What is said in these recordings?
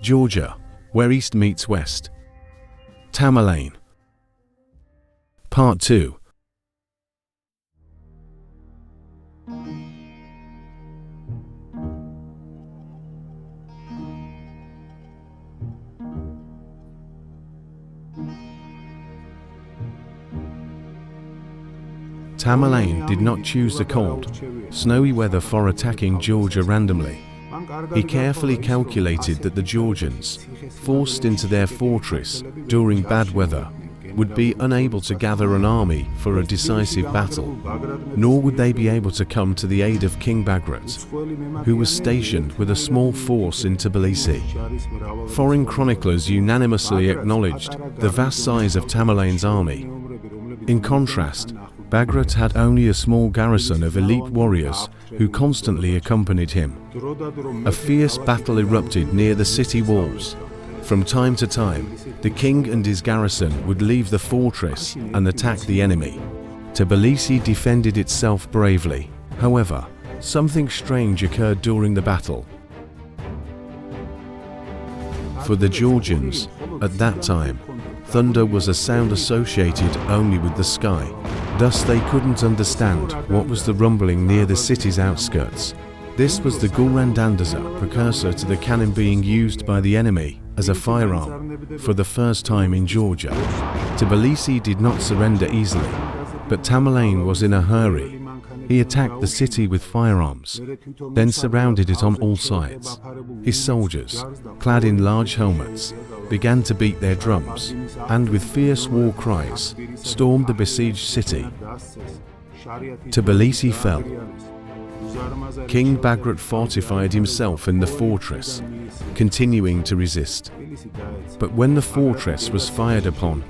Georgia, where East meets West. Tamerlane. Part 2. Tamerlane did not choose the cold, snowy weather for attacking Georgia randomly. He carefully calculated that the Georgians, forced into their fortress during bad weather, would be unable to gather an army for a decisive battle, nor would they be able to come to the aid of King Bagrat, who was stationed with a small force in Tbilisi. Foreign chroniclers unanimously acknowledged the vast size of Tamerlane's army. In contrast, Bagrat had only a small garrison of elite warriors who constantly accompanied him. A fierce battle erupted near the city walls. From time to time, the king and his garrison would leave the fortress and attack the enemy. Tbilisi defended itself bravely. However, something strange occurred during the battle. For the Georgians, at that time, thunder was a sound associated only with the sky. Thus they couldn't understand what was the rumbling near the city's outskirts. This was the gulrandandaza, precursor to the cannon being used by the enemy as a firearm for the first time in Georgia. Tbilisi did not surrender easily, but Tamerlane was in a hurry. He attacked the city with firearms, then surrounded it on all sides. His soldiers, clad in large helmets, began to beat their drums, and with fierce war cries, stormed the besieged city. Tbilisi fell. King Bagrat fortified himself in the fortress, continuing to resist. But when the fortress was fired upon,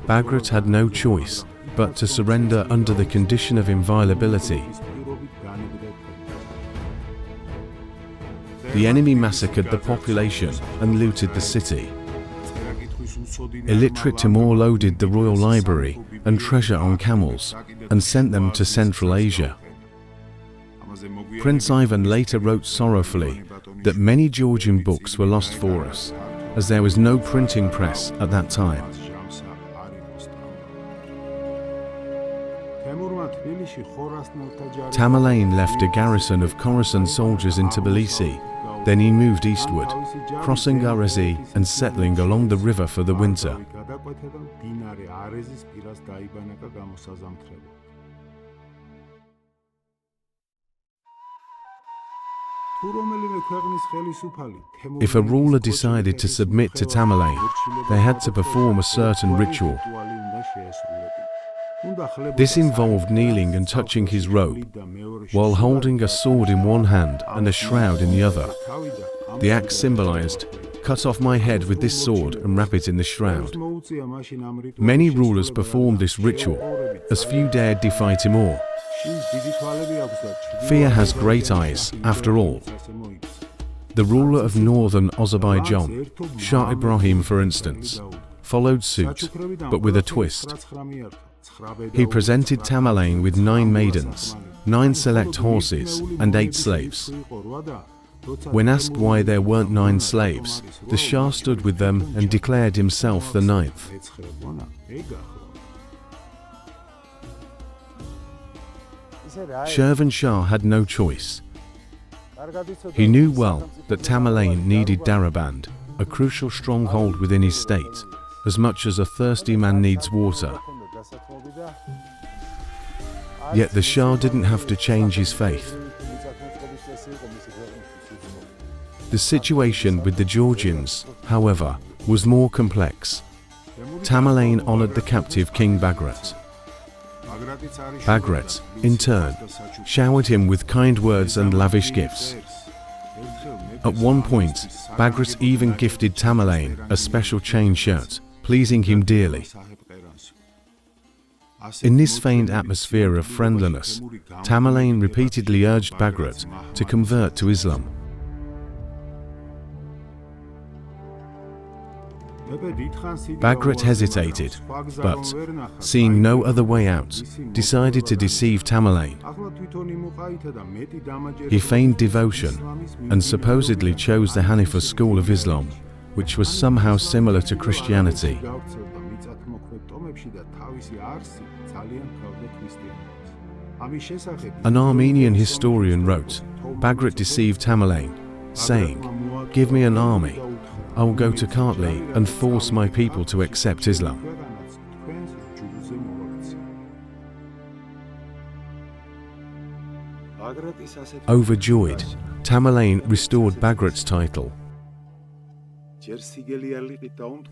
Bagrat had no choice but to surrender under the condition of inviolability. The enemy massacred the population and looted the city. Illiterate Timur loaded the royal library and treasure on camels and sent them to Central Asia. Prince Ivan later wrote sorrowfully that many Georgian books were lost for us, as there was no printing press at that time. Tamerlane left a garrison of Khorasan soldiers in Tbilisi. Then he moved eastward, crossing Arezi and settling along the river for the winter. If a ruler decided to submit to Tamerlane, they had to perform a certain ritual. This involved kneeling and touching his robe, while holding a sword in one hand and a shroud in the other. The act symbolized, "Cut off my head with this sword and wrap it in the shroud." Many rulers performed this ritual, as few dared defy Timur. Fear has great eyes, after all. The ruler of northern Azerbaijan, Shah Ibrahim for instance, followed suit, but with a twist. He presented Tamerlane with 9 maidens, 9 select horses, and 8 slaves. When asked why there weren't 9 slaves, the Shah stood with them and declared himself the 9th. Shervan Shah had no choice. He knew well that Tamerlane needed Daraband, a crucial stronghold within his state, as much as a thirsty man needs water. Yet the Shah didn't have to change his faith. The situation with the Georgians, however, was more complex. Tamerlane honored the captive King Bagrat. Bagrat, in turn, showered him with kind words and lavish gifts. At one point, Bagrat even gifted Tamerlane a special chain shirt, pleasing him dearly. In this feigned atmosphere of friendliness, Tamerlane repeatedly urged Bagrat to convert to Islam. Bagrat hesitated, but, seeing no other way out, decided to deceive Tamerlane. He feigned devotion and supposedly chose the Hanifa school of Islam, which was somehow similar to Christianity. An Armenian historian wrote, "Bagrat deceived Tamerlane, saying, 'Give me an army, I will go to Kartli and force my people to accept Islam.'" Overjoyed, Tamerlane restored Bagrat's title.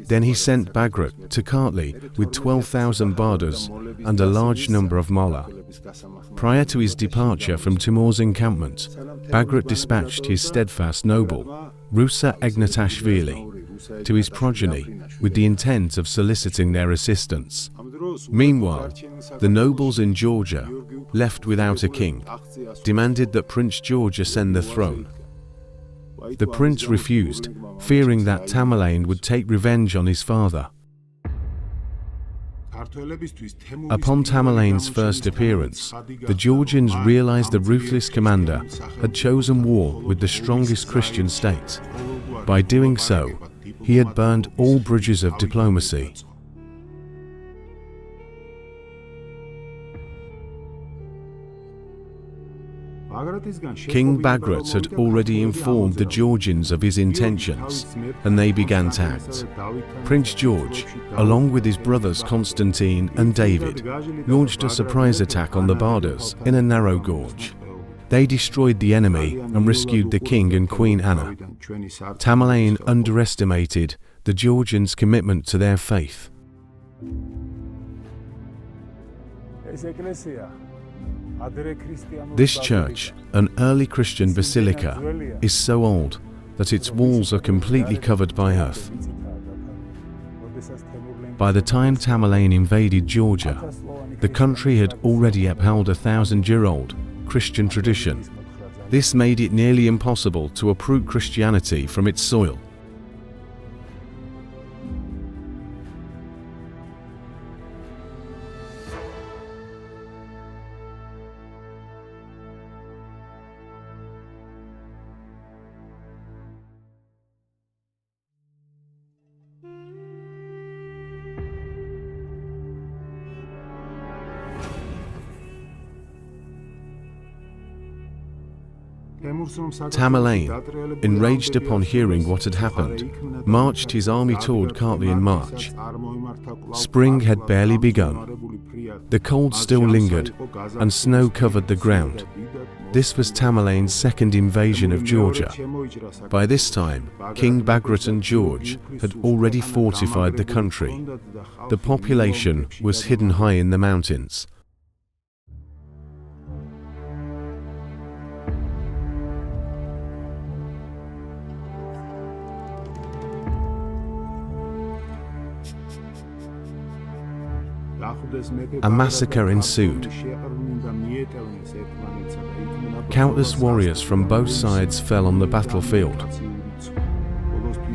Then he sent Bagrat to Kartli with 12,000 bardas and a large number of molla. Prior to his departure from Timur's encampment, Bagrat dispatched his steadfast noble, Rusa Egnatashvili, to his progeny with the intent of soliciting their assistance. Meanwhile, the nobles in Georgia, left without a king, demanded that Prince George ascend the throne. The prince refused, fearing that Tamerlane would take revenge on his father. Upon Tamerlane's first appearance, the Georgians realized the ruthless commander had chosen war with the strongest Christian state. By doing so, he had burned all bridges of diplomacy. King Bagrat had already informed the Georgians of his intentions, and they began to act. Prince George, along with his brothers Constantine and David, launched a surprise attack on the Bardas in a narrow gorge. They destroyed the enemy and rescued the king and Queen Anna. Tamerlane underestimated the Georgians' commitment to their faith. This church, an early Christian basilica, is so old that its walls are completely covered by earth. By the time Tamerlane invaded Georgia, the country had already upheld a 1,000-year-old Christian tradition. This made it nearly impossible to uproot Christianity from its soil. Tamerlane, enraged upon hearing what had happened, marched his army toward Kartli in March. Spring had barely begun. The cold still lingered, and snow covered the ground. This was Tamerlane's second invasion of Georgia. By this time, King Bagrat and George had already fortified the country. The population was hidden high in the mountains. A massacre ensued. Countless warriors from both sides fell on the battlefield.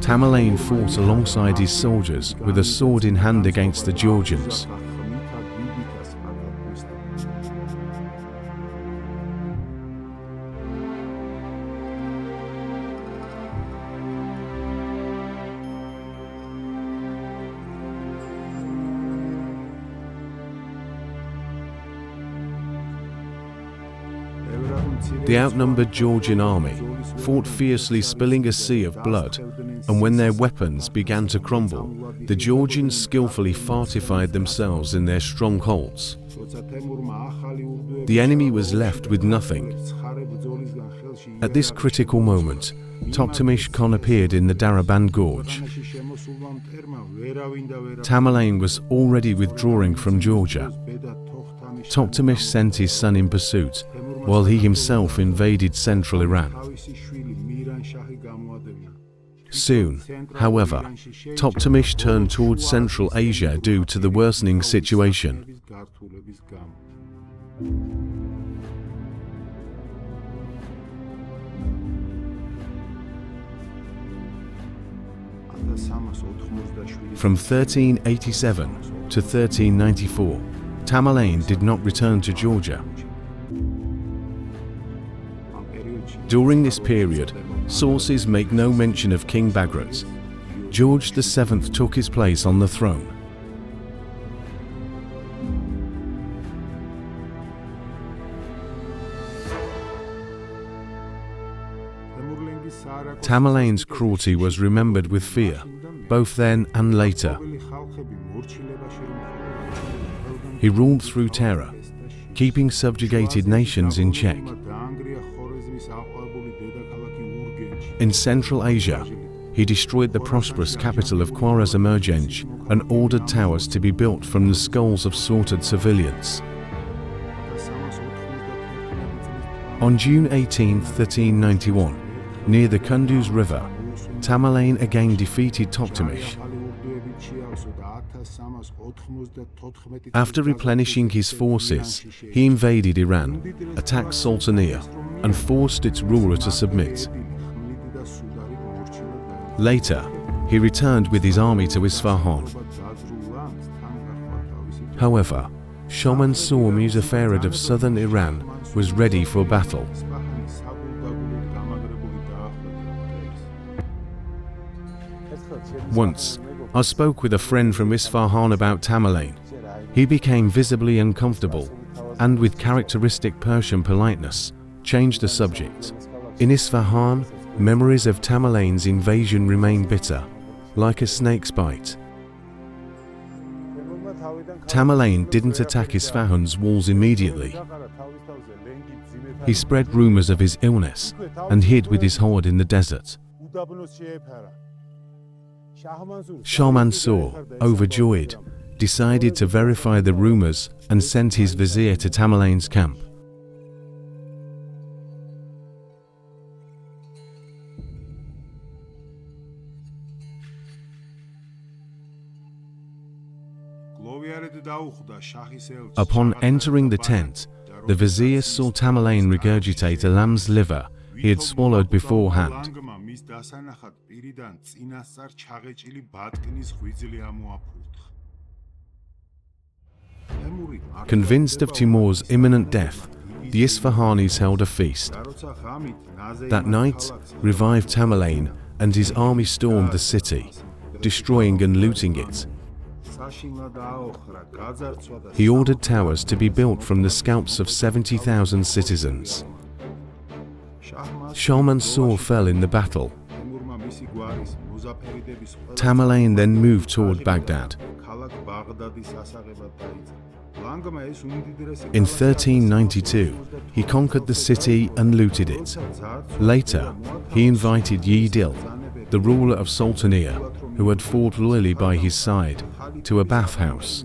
Tamerlane fought alongside his soldiers with a sword in hand against the Georgians. The outnumbered Georgian army fought fiercely, spilling a sea of blood, and when their weapons began to crumble, the Georgians skillfully fortified themselves in their strongholds. The enemy was left with nothing. At this critical moment, Tokhtamish Khan appeared in the Daraband Gorge. Tamerlane was already withdrawing from Georgia. Tokhtamish sent his son in pursuit, while he himself invaded central Iran. Soon, however, Tokhtamish turned towards Central Asia due to the worsening situation. From 1387 to 1394, Tamerlane did not return to Georgia. During this period, sources make no mention of King Bagrat. George VII took his place on the throne. Tamerlane's cruelty was remembered with fear, both then and later. He ruled through terror, keeping subjugated nations in check. In Central Asia, he destroyed the prosperous capital of Khwarezm-Urgench and ordered towers to be built from the skulls of slaughtered civilians. On June 18, 1391, near the Kunduz River, Tamerlane again defeated Toktamish. After replenishing his forces, he invaded Iran, attacked Sultania, and forced its ruler to submit. Later, he returned with his army to Isfahan. However, Shah Mansur Muzafarad of southern Iran was ready for battle. Once, I spoke with a friend from Isfahan about Tamerlane. He became visibly uncomfortable, and with characteristic Persian politeness, changed the subject. In Isfahan, memories of Tamerlane's invasion remain bitter, like a snake's bite. Tamerlane didn't attack Isfahan's walls immediately. He spread rumors of his illness and hid with his horde in the desert. Shah Mansur, overjoyed, decided to verify the rumors and sent his vizier to Tamerlane's camp. Upon entering the tent, the vizier saw Tamerlane regurgitate a lamb's liver he had swallowed beforehand. Convinced of Timur's imminent death, the Isfahanis held a feast. That night, revived Tamerlane and his army stormed the city, destroying and looting it. He ordered towers to be built from the scalps of 70,000 citizens. Shah Mansur fell in the battle. Tamerlane then moved toward Baghdad. In 1392, he conquered the city and looted it. Later, he invited Yidil, the ruler of Sultania, who had fought loyally by his side, to a bathhouse.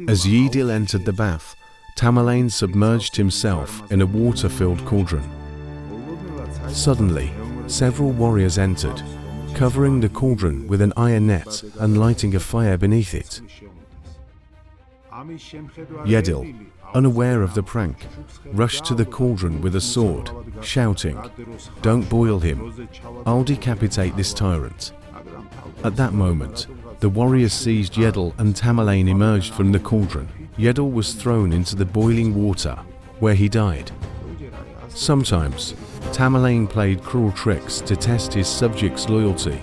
As Yidil entered the bath, Tamerlane submerged himself in a water-filled cauldron. Suddenly, several warriors entered, covering the cauldron with an iron net and lighting a fire beneath it. Yidil, unaware of the prank, rushed to the cauldron with a sword, shouting, "Don't boil him, I'll decapitate this tyrant." At that moment, the warriors seized Yidil and Tamerlane emerged from the cauldron. Yidil was thrown into the boiling water, where he died. Sometimes, Tamerlane played cruel tricks to test his subjects' loyalty.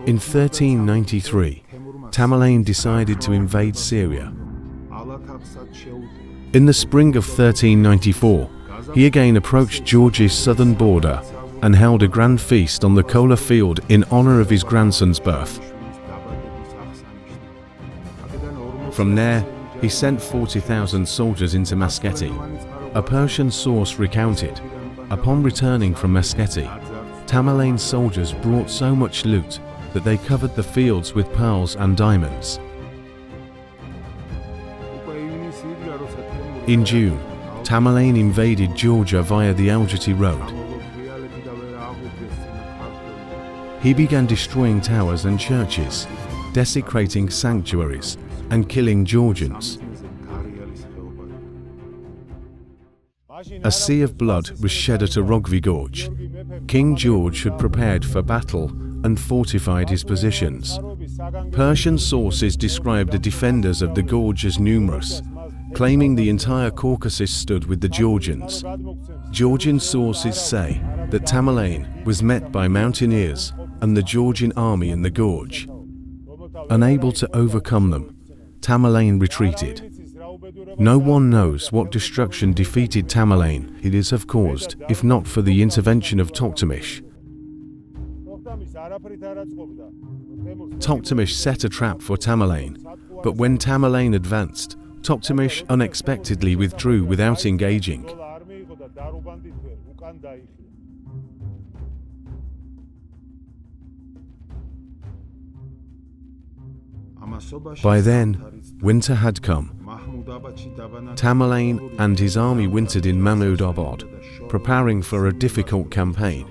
In 1393, Tamerlane decided to invade Syria. In the spring of 1394, he again approached Georgia's southern border and held a grand feast on the Kola field in honor of his grandson's birth. From there, he sent 40,000 soldiers into Masketi. A Persian source recounted, upon returning from Masketi, Tamerlane's soldiers brought so much loot that they covered the fields with pearls and diamonds. In June, Tamerlane invaded Georgia via the Algety Road. He began destroying towers and churches, desecrating sanctuaries, and killing Georgians. A sea of blood was shed at Orogvi Gorge. King George had prepared for battle and fortified his positions. Persian sources describe the defenders of the gorge as numerous, claiming the entire Caucasus stood with the Georgians. Georgian sources say that Tamerlane was met by mountaineers and the Georgian army in the gorge. Unable to overcome them, Tamerlane retreated. No one knows what destruction defeated Tamerlane it is have caused, if not for the intervention of Toktamish. Toktamish set a trap for Tamerlane, but when Tamerlane advanced, Toktamish unexpectedly withdrew without engaging. By then, winter had come. Tamerlane and his army wintered in Mahmudabad, preparing for a difficult campaign.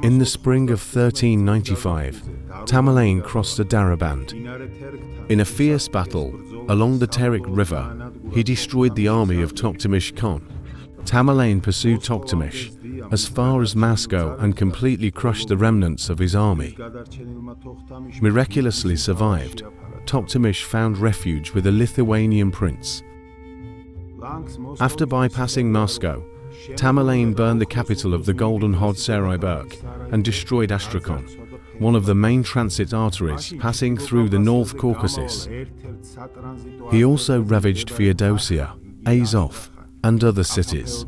In the spring of 1395, Tamerlane crossed the Derived. In a fierce battle along the Terik River, he destroyed the army of Toktamish Khan. Tamerlane pursued Toktamish as far as Moscow and completely crushed the remnants of his army. Miraculously survived, Toktamish found refuge with a Lithuanian prince. After bypassing Moscow, Tamerlane burned the capital of the Golden Hod Sarayburg and destroyed Astrakhan, one of the main transit arteries passing through the North Caucasus. He also ravaged Feodosia, Azov, and other cities.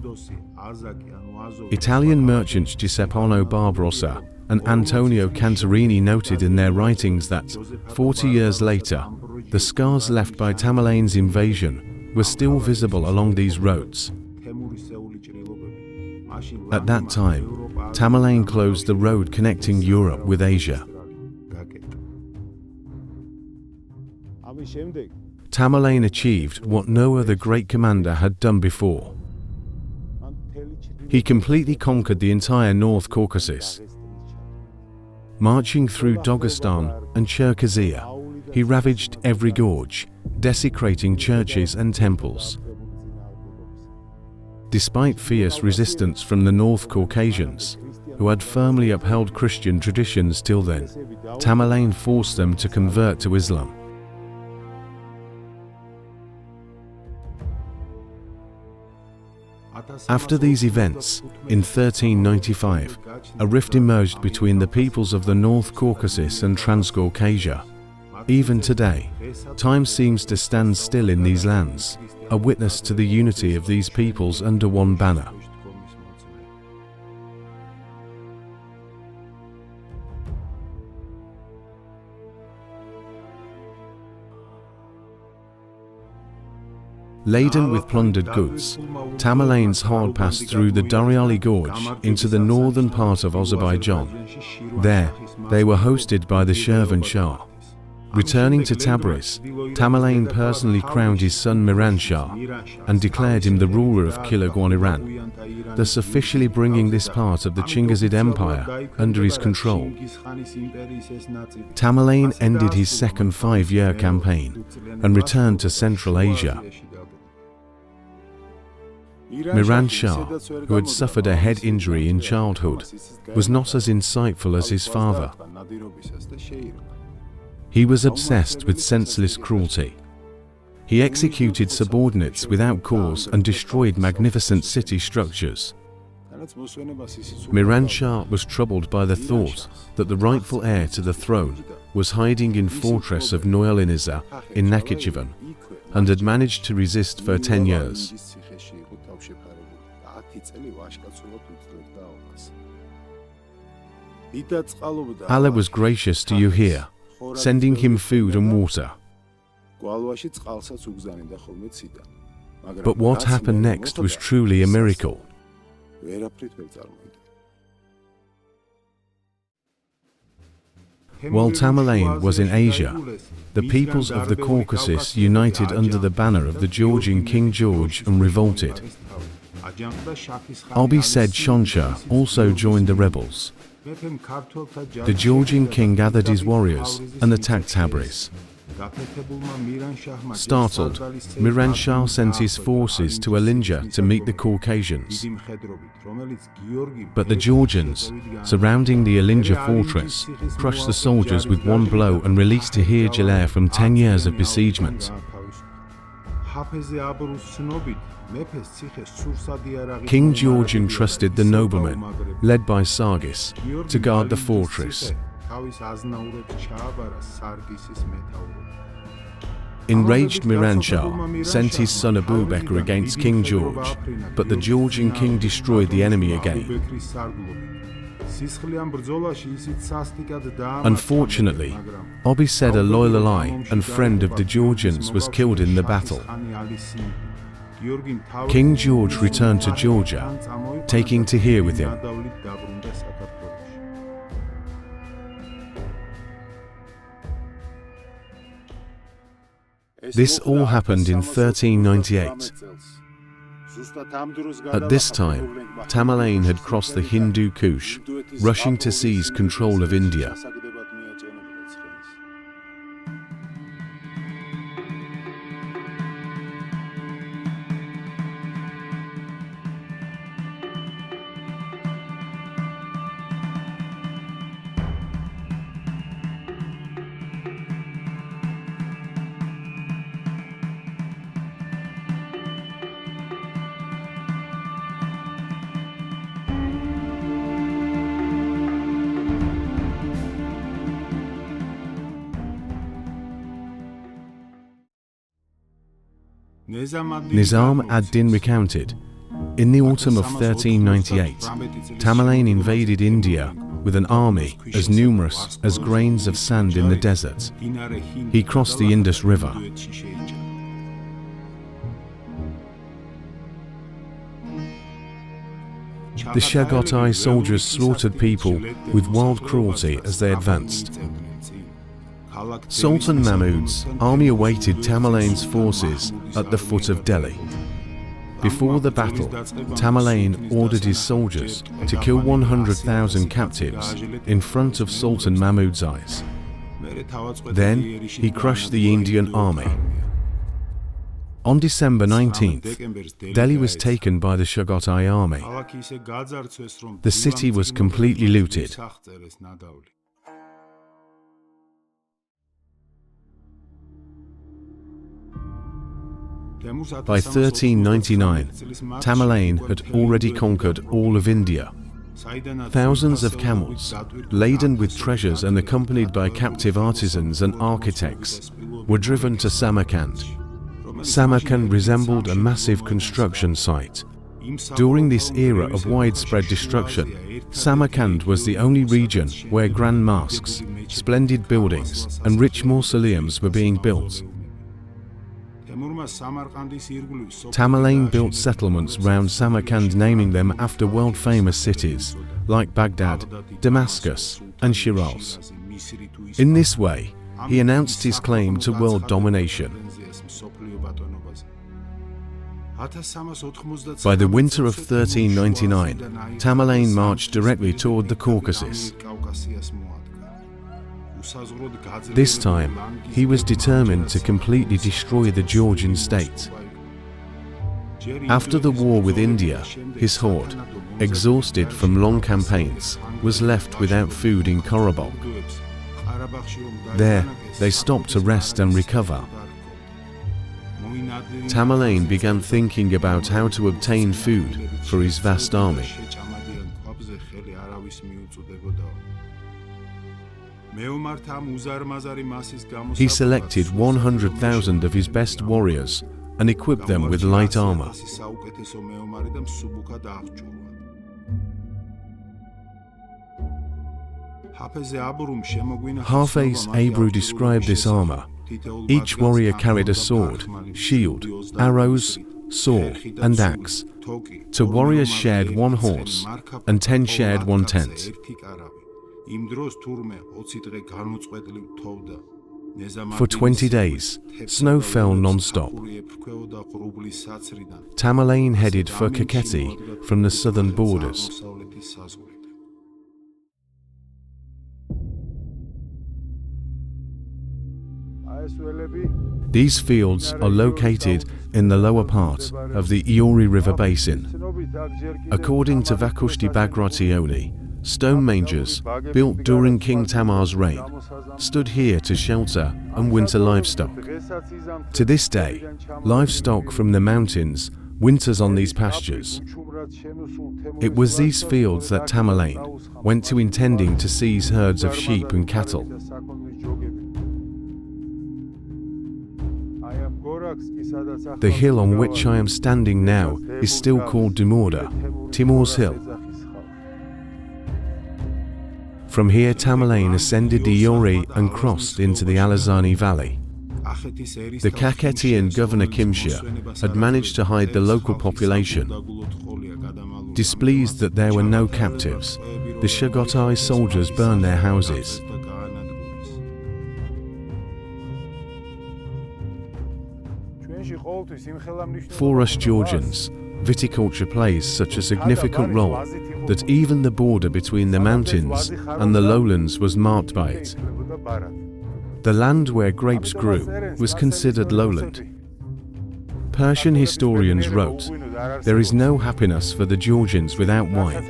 Italian merchants Giuseppino Barbarossa and Antonio Cantarini noted in their writings that, 40 years later, the scars left by Tamerlane's invasion were still visible along these roads. At that time, Tamerlane closed the road connecting Europe with Asia. Tamerlane achieved what no other great commander had done before. He completely conquered the entire North Caucasus. Marching through Dagestan and Cherkessia, he ravaged every gorge, desecrating churches and temples. Despite fierce resistance from the North Caucasians, who had firmly upheld Christian traditions till then, Tamerlane forced them to convert to Islam. After these events, in 1395, a rift emerged between the peoples of the North Caucasus and Transcaucasia. Even today, time seems to stand still in these lands, a witness to the unity of these peoples under one banner. Laden with plundered goods, Tamerlane's horde passed through the Daryali Gorge into the northern part of Azerbaijan. There, they were hosted by the Shirvan Shah. Returning to Tabriz, Tamerlane personally crowned his son Miran Shah and declared him the ruler of Kilogwan Iran, thus officially bringing this part of the Chingizid Empire under his control. Tamerlane ended his second 5-year campaign and returned to Central Asia. Miran Shah, who had suffered a head injury in childhood, was not as insightful as his father. He was obsessed with senseless cruelty. He executed subordinates without cause and destroyed magnificent city structures. Miran Shah was troubled by the thought that the rightful heir to the throne was hiding in fortress of Noyaliniza in Nakhichevan and had managed to resist for 10 years. Allah was gracious to you here, sending him food and water. But what happened next was truly a miracle. While Tamerlane was in Asia, the peoples of the Caucasus united under the banner of the Georgian King George and revolted. Abi said Shonshah also joined the rebels. The Georgian king gathered his warriors and attacked Tabriz. Startled, Miran Shah sent his forces to Alinja to meet the Caucasians. But the Georgians, surrounding the Alinja fortress, crushed the soldiers with one blow and released Tahir Jaleh from 10 years of besiegement. King George entrusted the noblemen, led by Sargis, to guard the fortress. Enraged Miran Shah sent his son Abu Bakr against King George, but the Georgian king destroyed the enemy again. Unfortunately, Obi said a loyal ally and friend of the Georgians was killed in the battle. King George returned to Georgia, taking Tahir with him. This all happened in 1398. At this time, Tamerlan had crossed the Hindu Kush, rushing to seize control of India. Nizam ad-Din recounted, in the autumn of 1398, Tamerlan invaded India with an army as numerous as grains of sand in the desert. He crossed the Indus River. The Chagatai soldiers slaughtered people with wild cruelty as they advanced. Sultan Mahmud's army awaited Tamerlan's forces at the foot of Delhi. Before the battle, Tamerlan ordered his soldiers to kill 100,000 captives in front of Sultan Mahmud's eyes. Then, he crushed the Indian army. On December 19th, Delhi was taken by the Chagatai army. The city was completely looted. By 1399, Tamerlan had already conquered all of India. Thousands of camels, laden with treasures and accompanied by captive artisans and architects, were driven to Samarkand. Samarkand resembled a massive construction site. During this era of widespread destruction, Samarkand was the only region where grand mosques, splendid buildings, and rich mausoleums were being built. Tamerlan built settlements round Samarkand, naming them after world-famous cities like Baghdad, Damascus, and Shiraz. In this way, he announced his claim to world domination. By the winter of 1399, Tamerlan marched directly toward the Caucasus. This time, he was determined to completely destroy the Georgian state. After the war with India, his horde, exhausted from long campaigns, was left without food in Karabakh. There, they stopped to rest and recover. Tamerlan began thinking about how to obtain food for his vast army. He selected 100,000 of his best warriors and equipped them with light armor. Hafiz Abru described this armor. Each warrior carried a sword, shield, arrows, sword, and axe. 2 warriors shared 1 horse, and 10 shared 1 tent. For 20 days, snow fell non-stop. Tamerlan headed for Kakheti from the southern borders. These fields are located in the lower part of the Iori River basin. According to Vakushti Bagrationi, stone mangers, built during King Tamar's reign, stood here to shelter and winter livestock. To this day, livestock from the mountains winters on these pastures. It was these fields that Tamerlane went to intending to seize herds of sheep and cattle. The hill on which I am standing now is still called Timur's Hill. From here Tamerlane ascended the Yori and crossed into the Alazani Valley. The Kakhetian governor Kimshir had managed to hide the local population. Displeased that there were no captives, the Chagatai soldiers burned their houses. For us Georgians, viticulture plays such a significant role that even the border between the mountains and the lowlands was marked by it. The land where grapes grew was considered lowland. Persian historians wrote, "There is no happiness for the Georgians without wine.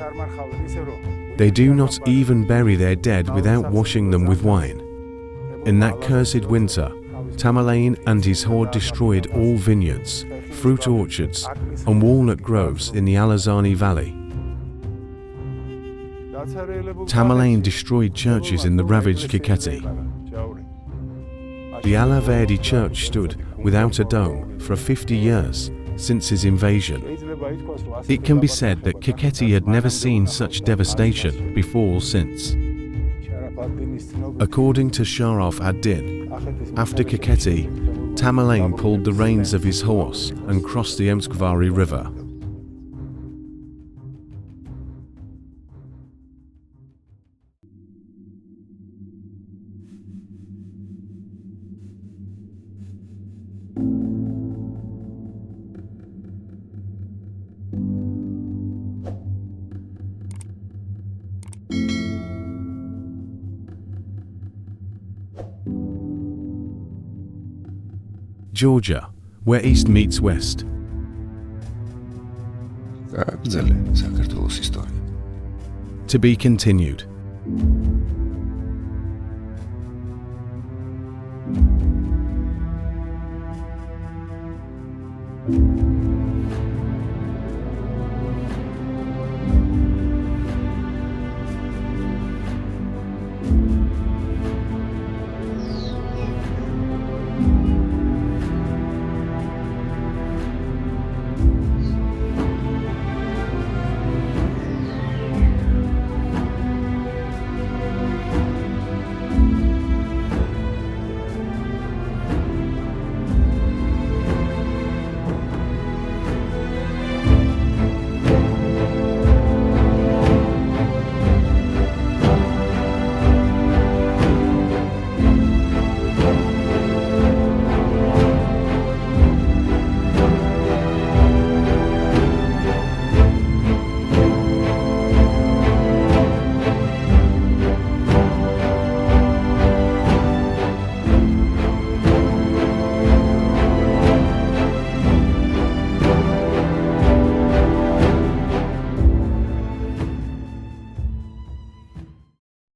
They do not even bury their dead without washing them with wine." In that cursed winter, Tamerlane and his horde destroyed all vineyards, fruit orchards, and walnut groves in the Alazani Valley. Tamerlane destroyed churches in the ravaged Kakheti. The Alaverdi church stood without a dome for 50 years since his invasion. It can be said that Kakheti had never seen such devastation before or since. According to Sharaf ad-Din, after Kakheti, Tamerlane pulled the reins of his horse and crossed the Emskvari River. Georgia, where east meets west. To be continued.